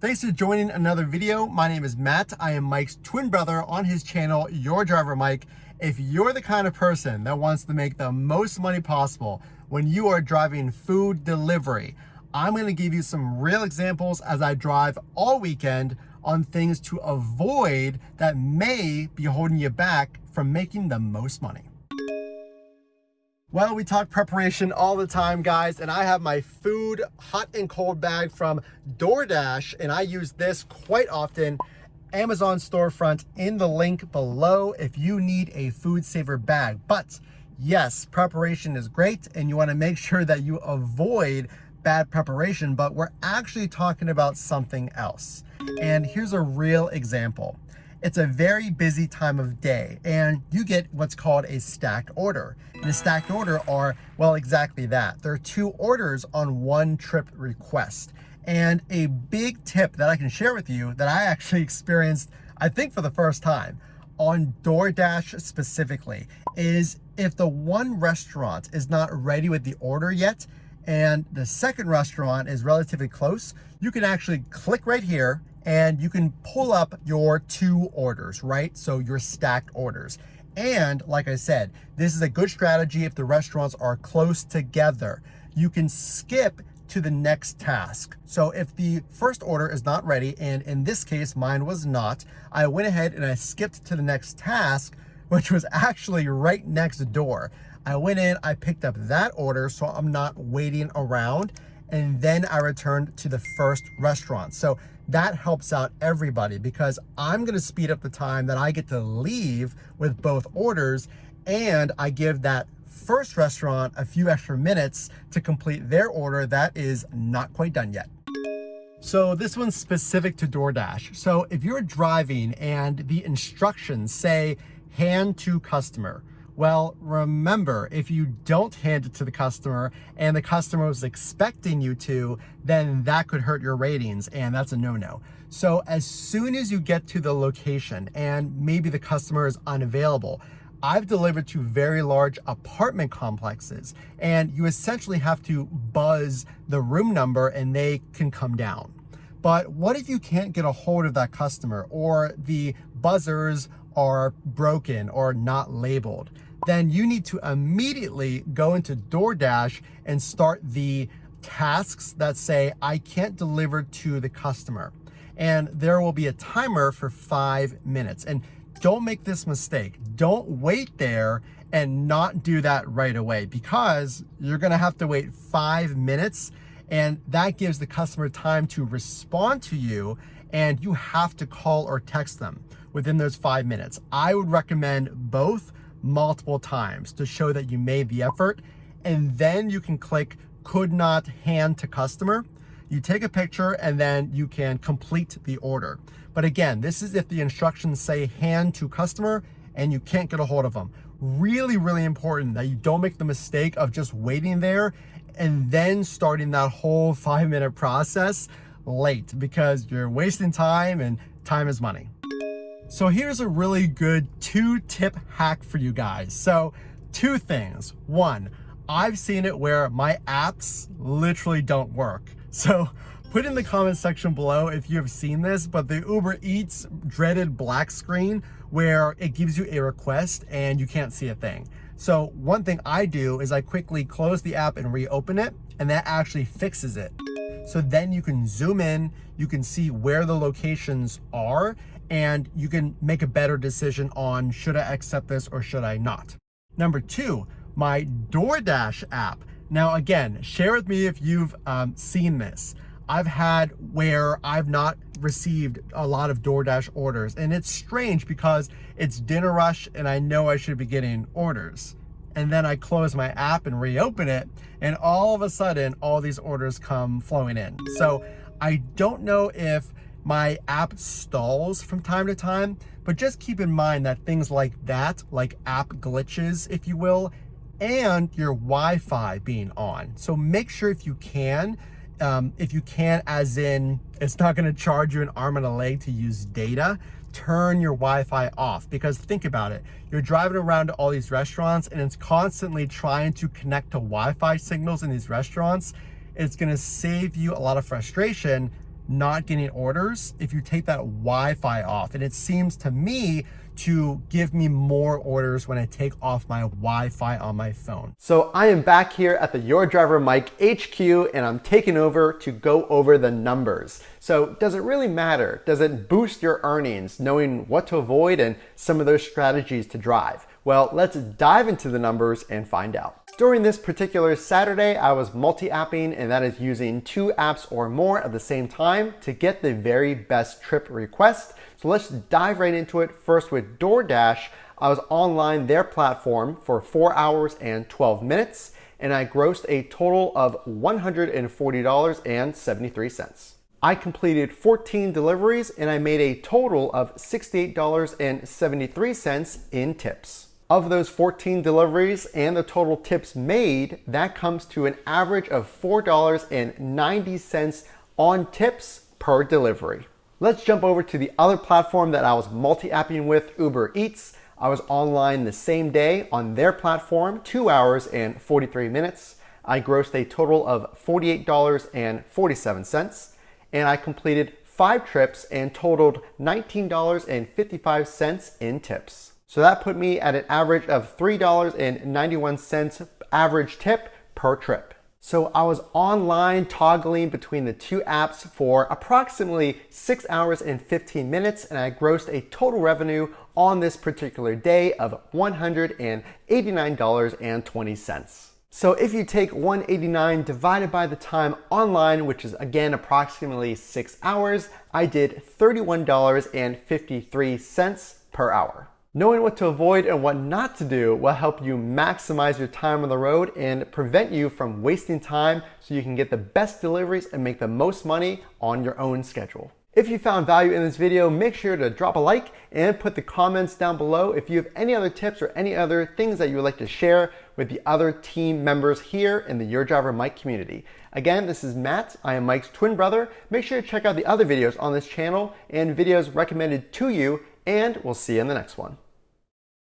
Thanks for joining another video. My name is Matt. I am Mike's twin brother on his channel, Your Driver Mike. If you're the kind of person that wants to make the most money possible when you are driving food delivery, I'm going to give you some real examples as I drive all weekend on things to avoid that may be holding you back from making the most money. Well, we talk preparation all the time, guys, and I have my food hot and cold bag from DoorDash, and I use this quite often. Amazon storefront in the link below if you need a food saver bag. But yes, preparation is great, and you want to make sure that you avoid bad preparation, but we're actually talking about something else. And here's a real example. It's a very busy time of day and you get what's called a stacked order. And a stacked order are, well, exactly that. There are two orders on one trip request. And a big tip that I can share with you that I actually experienced, I think for the first time, on DoorDash specifically, is if the one restaurant is not ready with the order yet, and the second restaurant is relatively close, you can actually click right here and you can pull up your two orders, right? So your stacked orders. And like I said, this is a good strategy if the restaurants are close together. You can skip to the next task. So if the first order is not ready, and in this case, mine was not, I went ahead and I skipped to the next task, which was actually right next door. I went in, I picked up that order so I'm not waiting around, and then I returned to the first restaurant. So that helps out everybody because I'm gonna speed up the time that I get to leave with both orders, and I give that first restaurant a few extra minutes to complete their order that is not quite done yet. So this one's specific to DoorDash. So if you're driving and the instructions say hand to customer, well, remember, if you don't hand it to the customer and the customer was expecting you to, then that could hurt your ratings, and that's a no-no. So as soon as you get to the location and maybe the customer is unavailable, I've delivered to very large apartment complexes, and you essentially have to buzz the room number and they can come down. But what if you can't get a hold of that customer, or the buzzers are broken or not labeled? Then you need to immediately go into DoorDash and start the tasks that say, I can't deliver to the customer. And there will be a timer for 5 minutes. And don't make this mistake. Don't wait there and not do that right away, because you're gonna have to wait 5 minutes, and that gives the customer time to respond to you, and you have to call or text them within those 5 minutes. I would recommend both multiple times to show that you made the effort, and then you can click could not hand to customer. You take a picture and then you can complete the order. But again, this is if the instructions say hand to customer and you can't get a hold of them. Really, really important that you don't make the mistake of just waiting there and then starting that whole 5-minute process late, because you're wasting time, and time is money. So here's a really good 2-tip hack for you guys. So 2 things. 1, I've seen it where my apps literally don't work. So put in the comment section below if you have seen this, but the Uber Eats dreaded black screen where it gives you a request and you can't see a thing. So one thing I do is I quickly close the app and reopen it, and that actually fixes it. So then you can zoom in, you can see where the locations are, and you can make a better decision on should I accept this or should I not. Number 2, my DoorDash app. Now again, share with me if you've seen this. I've had where I've not received a lot of DoorDash orders, and it's strange because it's dinner rush and I know I should be getting orders. And then I close my app and reopen it, and all of a sudden, all these orders come flowing in. So I don't know if my app stalls from time to time, but just keep in mind that things like that, like app glitches, if you will, and your Wi-Fi being on. So make sure if you can, as in it's not gonna charge you an arm and a leg to use data, turn your Wi-Fi off. Because think about it, you're driving around to all these restaurants and it's constantly trying to connect to Wi-Fi signals in these restaurants. It's gonna save you a lot of frustration not getting orders if you take that Wi-Fi off. And it seems to me to give me more orders when I take off my Wi-Fi on my phone. So I am back here at the Your Driver Mike HQ, and I'm taking over to go over the numbers. So does it really matter? Does it boost your earnings knowing what to avoid and some of those strategies to drive? Well, let's dive into the numbers and find out. During this particular Saturday, I was multi-apping, and that is using 2 apps or more at the same time to get the very best trip request. So let's dive right into it. First with DoorDash, I was online their platform for 4 hours and 12 minutes, and I grossed a total of $140.73. I completed 14 deliveries, and I made a total of $68.73 in tips. Of those 14 deliveries and the total tips made, that comes to an average of $4.90 on tips per delivery. Let's jump over to the other platform that I was multi-apping with, Uber Eats. I was online the same day on their platform, 2 hours and 43 minutes. I grossed a total of $48.47, and I completed 5 trips and totaled $19.55 in tips. So that put me at an average of $3.91 average tip per trip. So I was online toggling between the 2 apps for approximately 6 hours and 15 minutes, and I grossed a total revenue on this particular day of $189.20. So if you take 189 divided by the time online, which is again approximately 6 hours, I did $31.53 per hour. Knowing what to avoid and what not to do will help you maximize your time on the road and prevent you from wasting time so you can get the best deliveries and make the most money on your own schedule. If you found value in this video, make sure to drop a like and put the comments down below if you have any other tips or any other things that you would like to share with the other team members here in the Your Driver Mike community. Again, this is Matt. I am Mike's twin brother. Make sure to check out the other videos on this channel and videos recommended to you, and we'll see you in the next one.